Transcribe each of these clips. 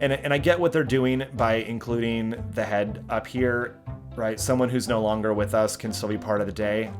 And I get what they're doing by including the head up here, right? Someone who's no longer with us can still be part of the day.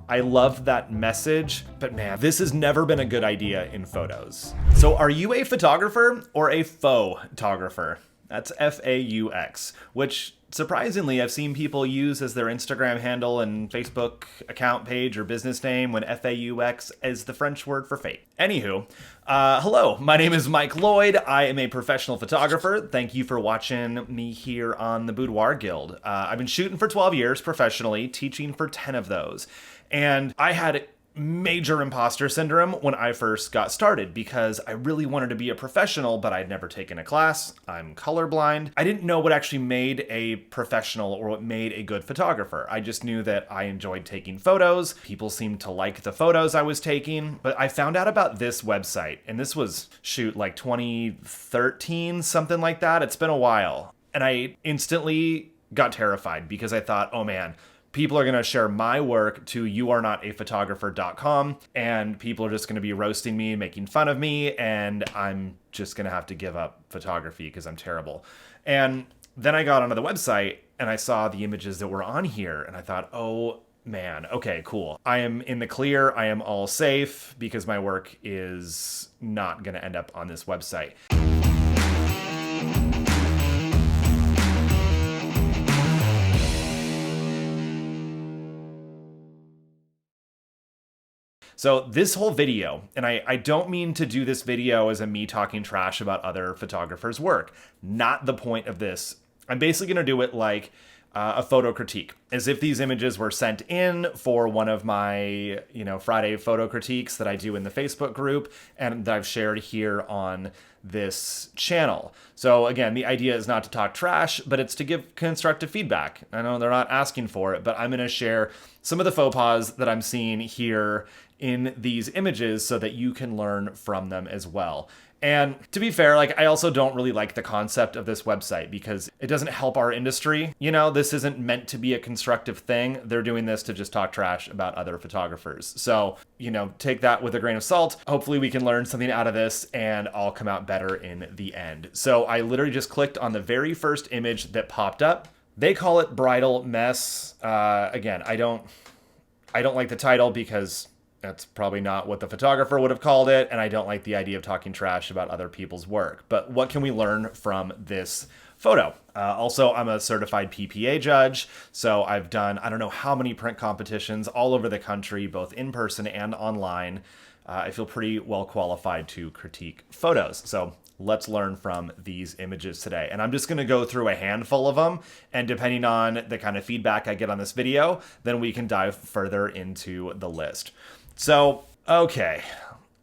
I love that message, but man, this has never been a good idea in photos. So are you a photographer or a faux-tographer? That's F-A-U-X, which surprisingly I've seen people use as their Instagram handle and Facebook account page or business name when F-A-U-X is the French word for fake. Anywho, hello, my name is Mike Lloyd. I am a professional photographer. Thank you for watching me here on the Boudoir Guild. I've been shooting for 12 years professionally, teaching for 10 of those. And I had major imposter syndrome when I first got started because I really wanted to be a professional, but I'd never taken a class. I'm colorblind. I didn't know what actually made a professional or what made a good photographer. I just knew that I enjoyed taking photos. People seemed to like the photos I was taking, but I found out about this website, and this was, like 2013, something like that. It's been a while. And I instantly got terrified because I thought, oh man, people are going to share my work to youarenotaphotographer.com, and people are just going to be roasting me, making fun of me, and I'm just going to have to give up photography because I'm terrible. And then I got onto the website and I saw the images that were on here, and I thought, oh man, okay, cool. I am in the clear. I am all safe because my work is not going to end up on this website. So this whole video, and I don't mean to do this video as a me talking trash about other photographers' work. Not the point of this. I'm basically going to do it like a photo critique, as if these images were sent in for one of my, Friday photo critiques that I do in the Facebook group and that I've shared here on this channel. So again, the idea is not to talk trash, but it's to give constructive feedback. I know they're not asking for it, but I'm going to share some of the faux pas that I'm seeing here in these images so that you can learn from them as well. And to be fair, I also don't really like the concept of this website because it doesn't help our industry. This isn't meant to be a constructive thing. They're doing this to just talk trash about other photographers. So, take that with a grain of salt. Hopefully we can learn something out of this and I'll come out better in the end. So I literally just clicked on the very first image that popped up. They call it Bridal Mess. Again, I don't like the title because that's probably not what the photographer would have called it, and I don't like the idea of talking trash about other people's work. But what can we learn from this photo? Also, I'm a certified PPA judge, so I've done I don't know how many print competitions all over the country, both in person and online. I feel pretty well qualified to critique photos. So let's learn from these images today. And I'm just going to go through a handful of them. And depending on the kind of feedback I get on this video, then we can dive further into the list. So, okay,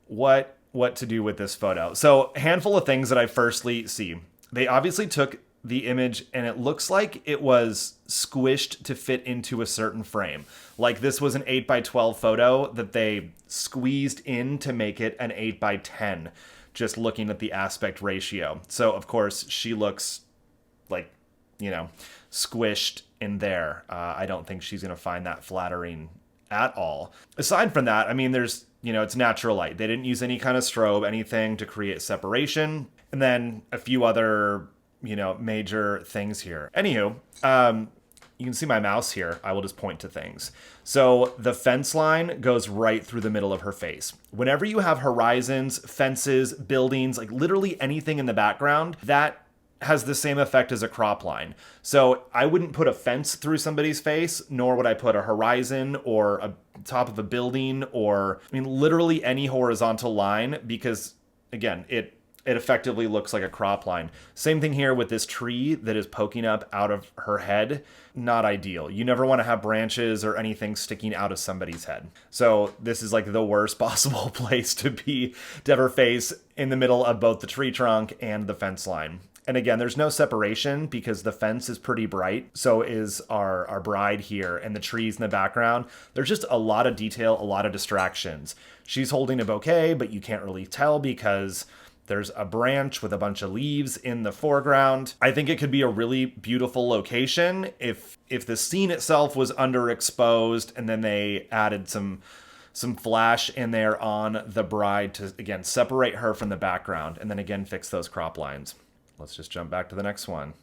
what to do with this photo? So a handful of things that I firstly see. They obviously took the image and it looks like it was squished to fit into a certain frame. Like this was an 8x12 photo that they squeezed in to make it an 8x10, just looking at the aspect ratio. So of course she looks like, squished in there. I don't think she's going to find that flattering at all. Aside from that, there's, it's natural light. They didn't use any kind of strobe, anything to create separation. And then a few other, major things here. Anywho, you can see my mouse here. I will just point to things. So the fence line goes right through the middle of her face. Whenever you have horizons, fences, buildings, like literally anything in the background, that has the same effect as a crop line. So I wouldn't put a fence through somebody's face, nor would I put a horizon or a top of a building or, literally any horizontal line because, again, it effectively looks like a crop line. Same thing here with this tree that is poking up out of her head. Not ideal. You never want to have branches or anything sticking out of somebody's head. So this is like the worst possible place to have her face in the middle of both the tree trunk and the fence line. And again, there's no separation because the fence is pretty bright. So is our bride here, and the trees in the background. There's just a lot of detail, a lot of distractions. She's holding a bouquet, but you can't really tell because there's a branch with a bunch of leaves in the foreground. I think it could be a really beautiful location if the scene itself was underexposed and then they added some flash in there on the bride to, again, separate her from the background and then again fix those crop lines. let's just jump back to the next one.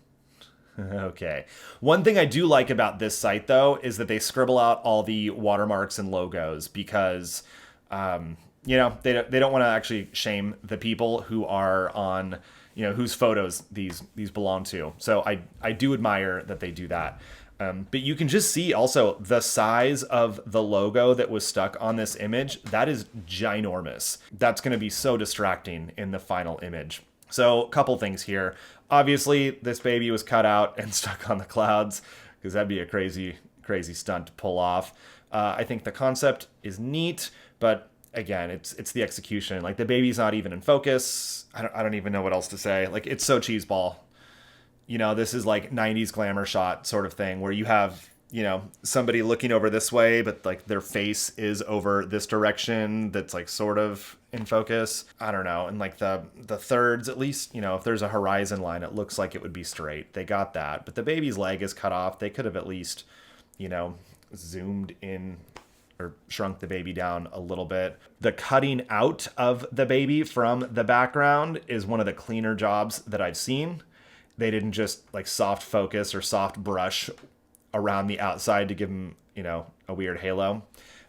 Okay. One thing I do like about this site, though, is that they scribble out all the watermarks and logos because, they don't want to actually shame the people who are on, whose photos these belong to. So I do admire that they do that. But you can just see also the size of the logo that was stuck on this image. That is ginormous. That's going to be so distracting in the final image. So a couple things here. Obviously, this baby was cut out and stuck on the clouds because that'd be a crazy, crazy stunt to pull off. I think the concept is neat, but again, it's the execution. Like, the baby's not even in focus. I don't even know what else to say. Like, it's so cheeseball. This is like 90s glamour shot sort of thing where you have, somebody looking over this way, but like their face is over this direction that's like sort of in focus. I don't know. And like the thirds, at least, if there's a horizon line, it looks like it would be straight. They got that. But the baby's leg is cut off. They could have at least, zoomed in or shrunk the baby down a little bit. The cutting out of the baby from the background is one of the cleaner jobs that I've seen. They didn't just like soft focus or soft brush around the outside to give him, a weird halo.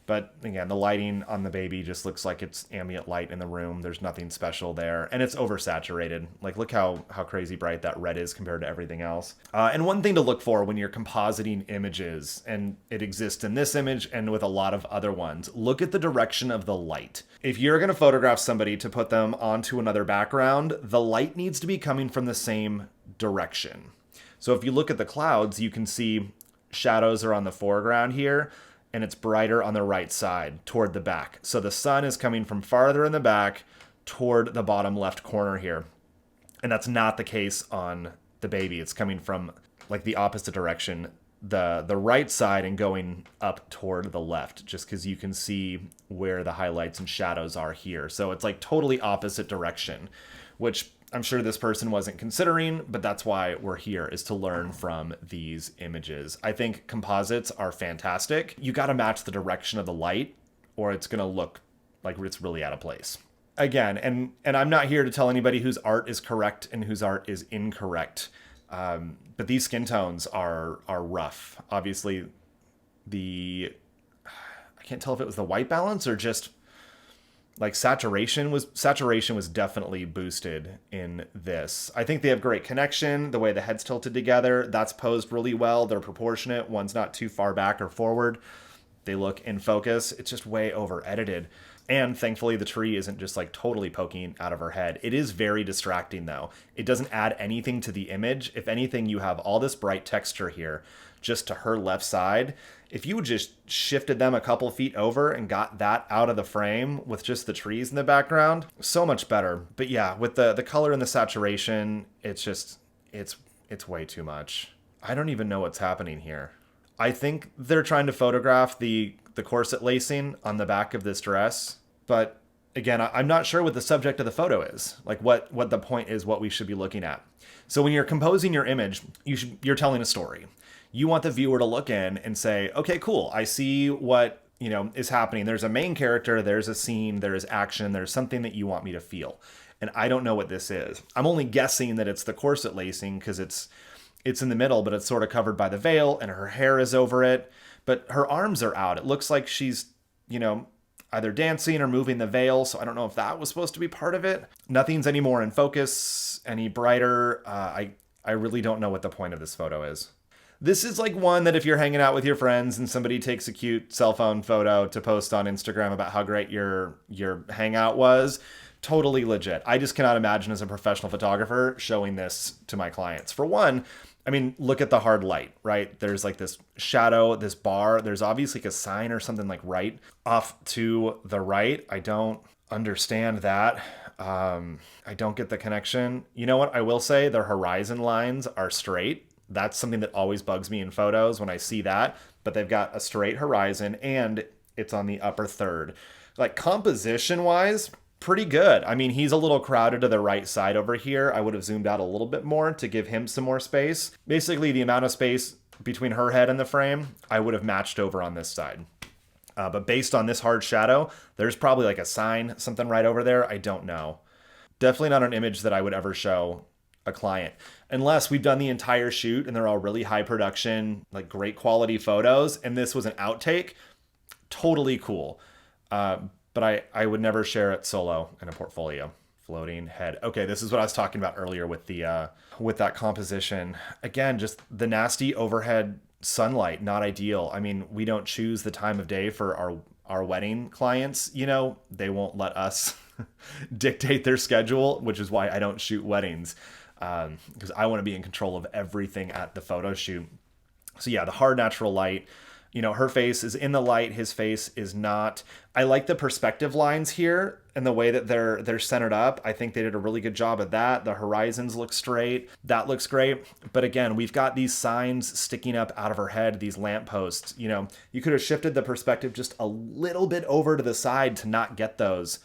But again, the lighting on the baby just looks like it's ambient light in the room. There's nothing special there. And it's oversaturated. Like, look how crazy bright that red is compared to everything else. And one thing to look for when you're compositing images, and it exists in this image and with a lot of other ones, look at the direction of the light. If you're going to photograph somebody to put them onto another background, the light needs to be coming from the same direction. So if you look at the clouds, you can see shadows are on the foreground here, and it's brighter on the right side toward the back. So the sun is coming from farther in the back toward the bottom left corner here. And that's not the case on the baby. It's coming from like the opposite direction, the right side, and going up toward the left, just because you can see where the highlights and shadows are here. So it's like totally opposite direction, which I'm sure this person wasn't considering, but that's why we're here, is to learn from these images. I think composites are fantastic. You got to match the direction of the light, or it's going to look like it's really out of place. Again, and I'm not here to tell anybody whose art is correct and whose art is incorrect, but these skin tones are rough. Obviously, I can't tell if it was the white balance or just like saturation was definitely boosted in this. I think they have great connection. The way the head's tilted together, that's posed really well. They're proportionate. One's not too far back or forward. They look in focus. It's just way over edited. And thankfully, the tree isn't just like totally poking out of her head. It is very distracting though. It doesn't add anything to the image. If anything, you have all this bright texture here just to her left side. If you just shifted them a couple feet over and got that out of the frame with just the trees in the background, so much better. But yeah, with the color and the saturation, it's way too much. I don't even know what's happening here. I think they're trying to photograph the corset lacing on the back of this dress, but again, I'm not sure what the subject of the photo is, like what the point is, what we should be looking at. So when you're composing your image, you're telling a story. You want the viewer to look in and say, okay, cool, I see what is happening. There's a main character, there's a scene, there's action, there's something that you want me to feel. And I don't know what this is. I'm only guessing that it's the corset lacing because it's in the middle, but it's sort of covered by the veil and her hair is over it. But her arms are out. It looks like she's, either dancing or moving the veil. So I don't know if that was supposed to be part of it. Nothing's any more in focus, any brighter. I really don't know what the point of this photo is. This is like one that if you're hanging out with your friends and somebody takes a cute cell phone photo to post on Instagram about how great your hangout was, totally legit. I just cannot imagine as a professional photographer showing this to my clients. For one, I mean, look at the hard light, right? There's like this shadow, this bar. There's obviously like a sign or something like right off to the right. I don't understand that. I don't get the connection. You know what? I will say their horizon lines are straight. That's something that always bugs me in photos when I see that, but they've got a straight horizon and it's on the upper third. Like composition wise, pretty good. I mean, he's a little crowded to the right side over here. I would have zoomed out a little bit more to give him some more space. Basically, the amount of space between her head and the frame, I would have matched over on this side. But based on this hard shadow, there's probably like a sign, something right over there. I don't know. Definitely not an image that I would ever show a client. Unless we've done the entire shoot and they're all really high production, like great quality photos, and this was an outtake, totally cool. But I would never share it solo in a portfolio. Floating head. Okay, this is what I was talking about earlier with the with that composition. Again, just the nasty overhead sunlight, not ideal. I mean, we don't choose the time of day for our wedding clients. You know, they won't let us dictate their schedule, which is why I don't shoot weddings, because I want to be in control of everything at the photo shoot. So yeah, the hard natural light. You know, her face is in the light, his face is not. I like the perspective lines here and the way that they're centered up. I think they did a really good job of that. The horizons look straight. That looks great. But again, we've got these signs sticking up out of her head, these lampposts. You know, you could have shifted the perspective just a little bit over to the side to not get those.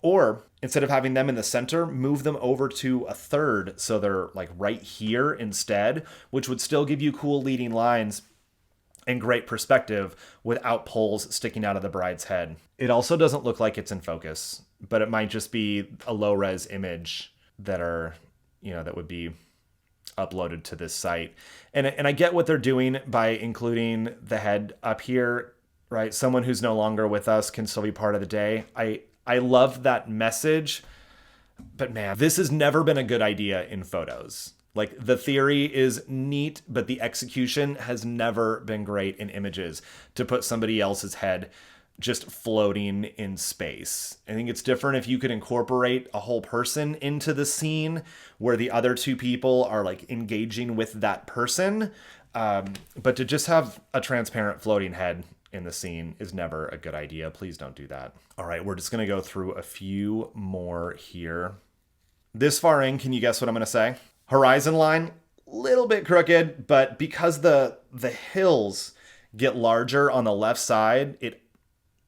Or instead of having them in the center, move them over to a third so they're like right here instead, which would still give you cool leading lines and great perspective without poles sticking out of the bride's head. It also doesn't look like it's in focus, but it might just be a low res image that would be uploaded to this site. And I get what they're doing by including the head up here, right? Someone who's no longer with us can still be part of the day. I love that message, but man, this has never been a good idea in photos. Like, the theory is neat, but the execution has never been great in images to put somebody else's head just floating in space. I think it's different if you could incorporate a whole person into the scene where the other two people are like engaging with that person. But to just have a transparent floating head in the scene is never a good idea. Please don't do that. All right, we're just going to go through a few more here. This far in, can you guess what I'm going to say? Horizon line, little bit crooked, but because the hills get larger on the left side, it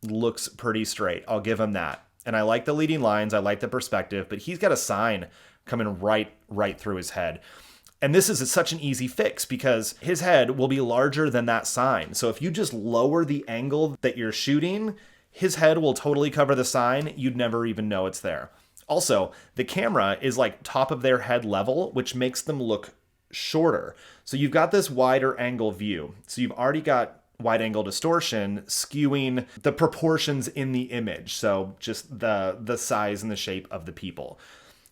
looks pretty straight. I'll give him that. And I like the leading lines. I like the perspective, but he's got a sign coming right through his head. And this is such an easy fix because his head will be larger than that sign. So if you just lower the angle that you're shooting, his head will totally cover the sign. You'd never even know it's there. Also, the camera is like top of their head level, which makes them look shorter. So you've got this wider angle view. So you've already got wide angle distortion skewing the proportions in the image. So just the size and the shape of the people.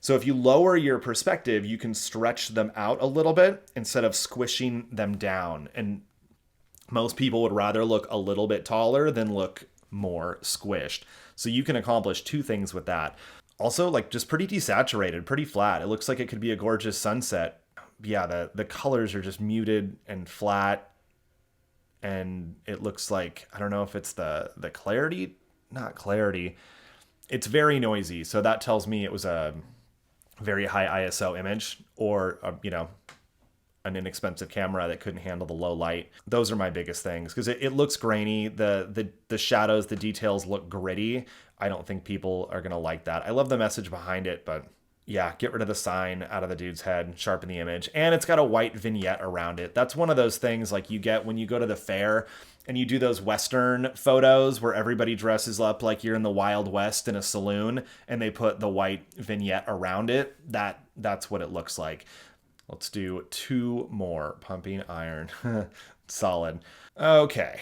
So if you lower your perspective, you can stretch them out a little bit instead of squishing them down. And most people would rather look a little bit taller than look more squished. So you can accomplish two things with that. Also, like, just pretty desaturated, pretty flat. It looks like it could be a gorgeous sunset. Yeah, the colors are just muted and flat. And it looks like, I don't know if it's the clarity, not clarity. It's very noisy. So that tells me it was a very high ISO image or, an inexpensive camera that couldn't handle the low light. Those are my biggest things because it looks grainy. The shadows, the details look gritty. I don't think people are going to like that. I love the message behind it, but yeah, get rid of the sign out of the dude's head, sharpen the image. And it's got a white vignette around it. That's one of those things like you get when you go to the fair and you do those Western photos where everybody dresses up like you're in the Wild West in a saloon and they put the white vignette around it. That's what it looks like. Let's do two more. Pumping iron. Solid. Okay.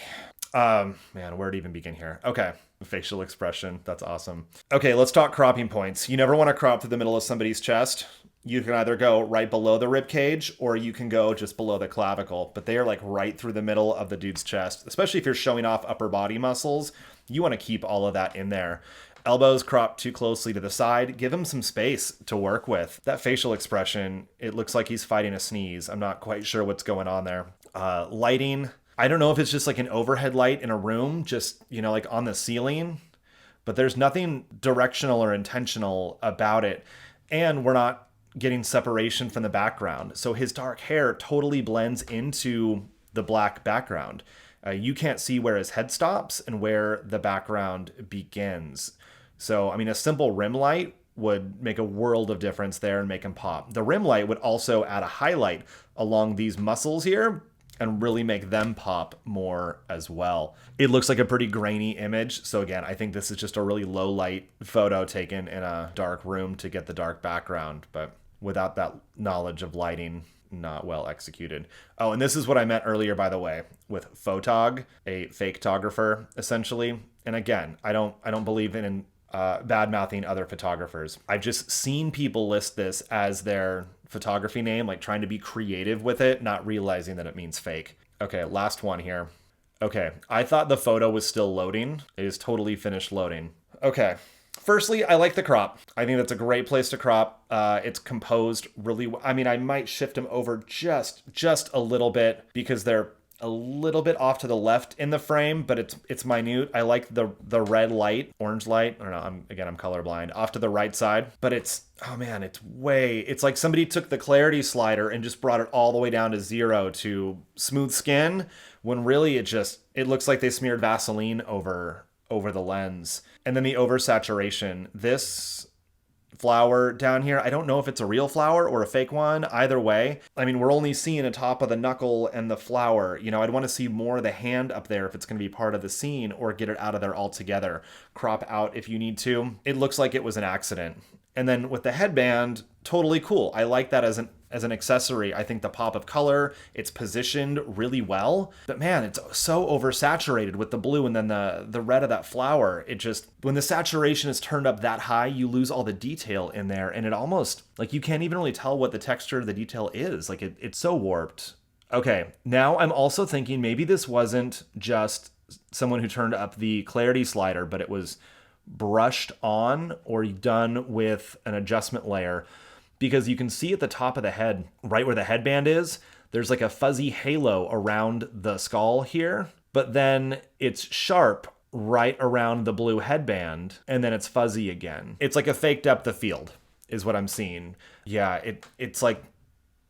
Man, where to even begin here? Okay. Facial expression. That's awesome. Okay, let's talk cropping points. You never want to crop to the middle of somebody's chest. You can either go right below the rib cage or you can go just below the clavicle, but they are like right through the middle of the dude's chest. Especially if you're showing off upper body muscles, you want to keep all of that in there. Elbows cropped too closely to the side. Give him some space to work with. That facial expression, it looks like he's fighting a sneeze. I'm not quite sure what's going on there. Lighting. I don't know if it's just like an overhead light in a room, just, like on the ceiling, but there's nothing directional or intentional about it. And we're not getting separation from the background. So his dark hair totally blends into the black background. You can't see where his head stops and where the background begins. So, a simple rim light would make a world of difference there and make him pop. The rim light would also add a highlight along these muscles here and really make them pop more as well. It looks like a pretty grainy image. So again, I think this is just a really low light photo taken in a dark room to get the dark background. But without that knowledge of lighting, not well executed. Oh, and this is what I meant earlier, by the way, with photog, a fake photographer, essentially. And again, I don't believe in bad mouthing other photographers. I've just seen people list this as their photography name, like trying to be creative with it, not realizing that it means fake. Okay, last one here. Okay, I thought the photo was still loading. It is totally finished loading. Okay. Firstly, I like the crop. I think that's a great place to crop. It's composed really well. I mean, I might shift them over just a little bit because they're a little bit off to the left in the frame, but it's minute. I like the red light, orange light. I don't know. I'm colorblind. Off to the right side, but it's like somebody took the clarity slider and just brought it all the way down to 0 to smooth skin, when really it looks like they smeared Vaseline over the lens. And then the oversaturation. This flower down here, I don't know if it's a real flower or a fake one. Either way, I mean, we're only seeing the top of the knuckle and the flower. You know, I'd want to see more of the hand up there if it's going to be part of the scene, or get it out of there altogether. Crop out if you need to. It looks like it was an accident. And then with the headband, totally cool. I like that as an accessory. I think the pop of color, it's positioned really well. But man, it's so oversaturated with the blue and then the red of that flower. It just, when the saturation is turned up that high, you lose all the detail in there. And it almost, like, you can't even really tell what the texture of the detail is. Like, it's so warped. Okay, now I'm also thinking maybe this wasn't just someone who turned up the clarity slider, but it was brushed on or done with an adjustment layer, because you can see at the top of the head, right where the headband is, there's like a fuzzy halo around the skull here, but then it's sharp right around the blue headband, and then it's fuzzy again. It's like a fake depth of field is what I'm seeing. Yeah, it's like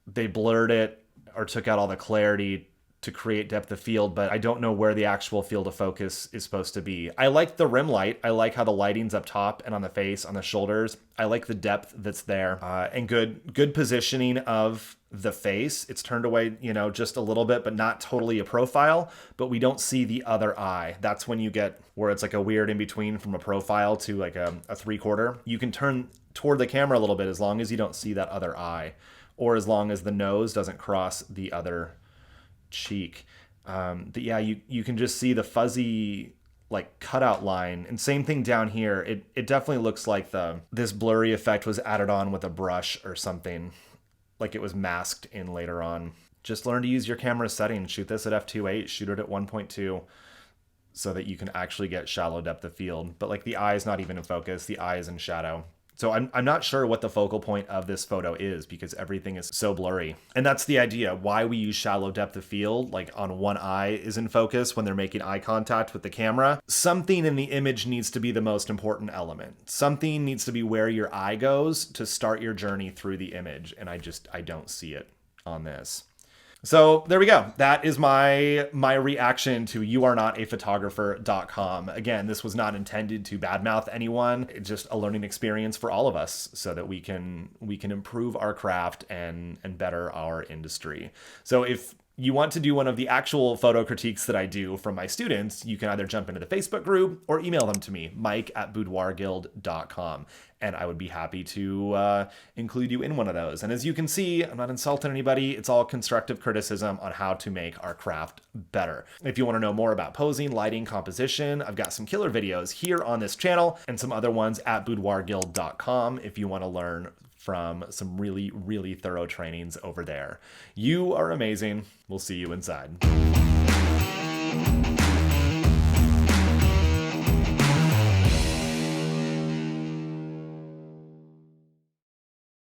they blurred it or took out all the clarity to create depth of field, but I don't know where the actual field of focus is supposed to be. I like the rim light. I like how the lighting's up top and on the face, on the shoulders. I like the depth that's there, and good positioning of the face. It's turned away, just a little bit, but not totally a profile, but we don't see the other eye. That's when you get where it's like a weird in between from a profile to like a 3/4. You can turn toward the camera a little bit as long as you don't see that other eye, or as long as the nose doesn't cross the other cheek. But yeah, you can just see the fuzzy like cutout line, and same thing down here. It definitely looks like this blurry effect was added on with a brush or something, like it was masked in later on. Just learn to use your camera settings. Shoot this at f2.8, shoot it at 1.2, so that you can actually get shallow depth of field. But like the eye is not even in focus, the eye is in shadow. So I'm not sure what the focal point of this photo is, because everything is so blurry. And that's the idea, why we use shallow depth of field, like on one eye is in focus when they're making eye contact with the camera. Something in the image needs to be the most important element. Something needs to be where your eye goes to start your journey through the image. And I don't see it on this. So there we go. That is my reaction to youarenotaphotographer.com. Again, this was not intended to badmouth anyone. It's just a learning experience for all of us, so that we can improve our craft and better our industry. So if you want to do one of the actual photo critiques that I do from my students, you can either jump into the Facebook group or email them to me, mike@boudoirguild.com. And I would be happy to include you in one of those. And as you can see, I'm not insulting anybody. It's all constructive criticism on how to make our craft better. If you want to know more about posing, lighting, composition, I've got some killer videos here on this channel and some other ones at boudoirguild.com if you want to learn from some really, really thorough trainings over there. You are amazing. We'll see you inside.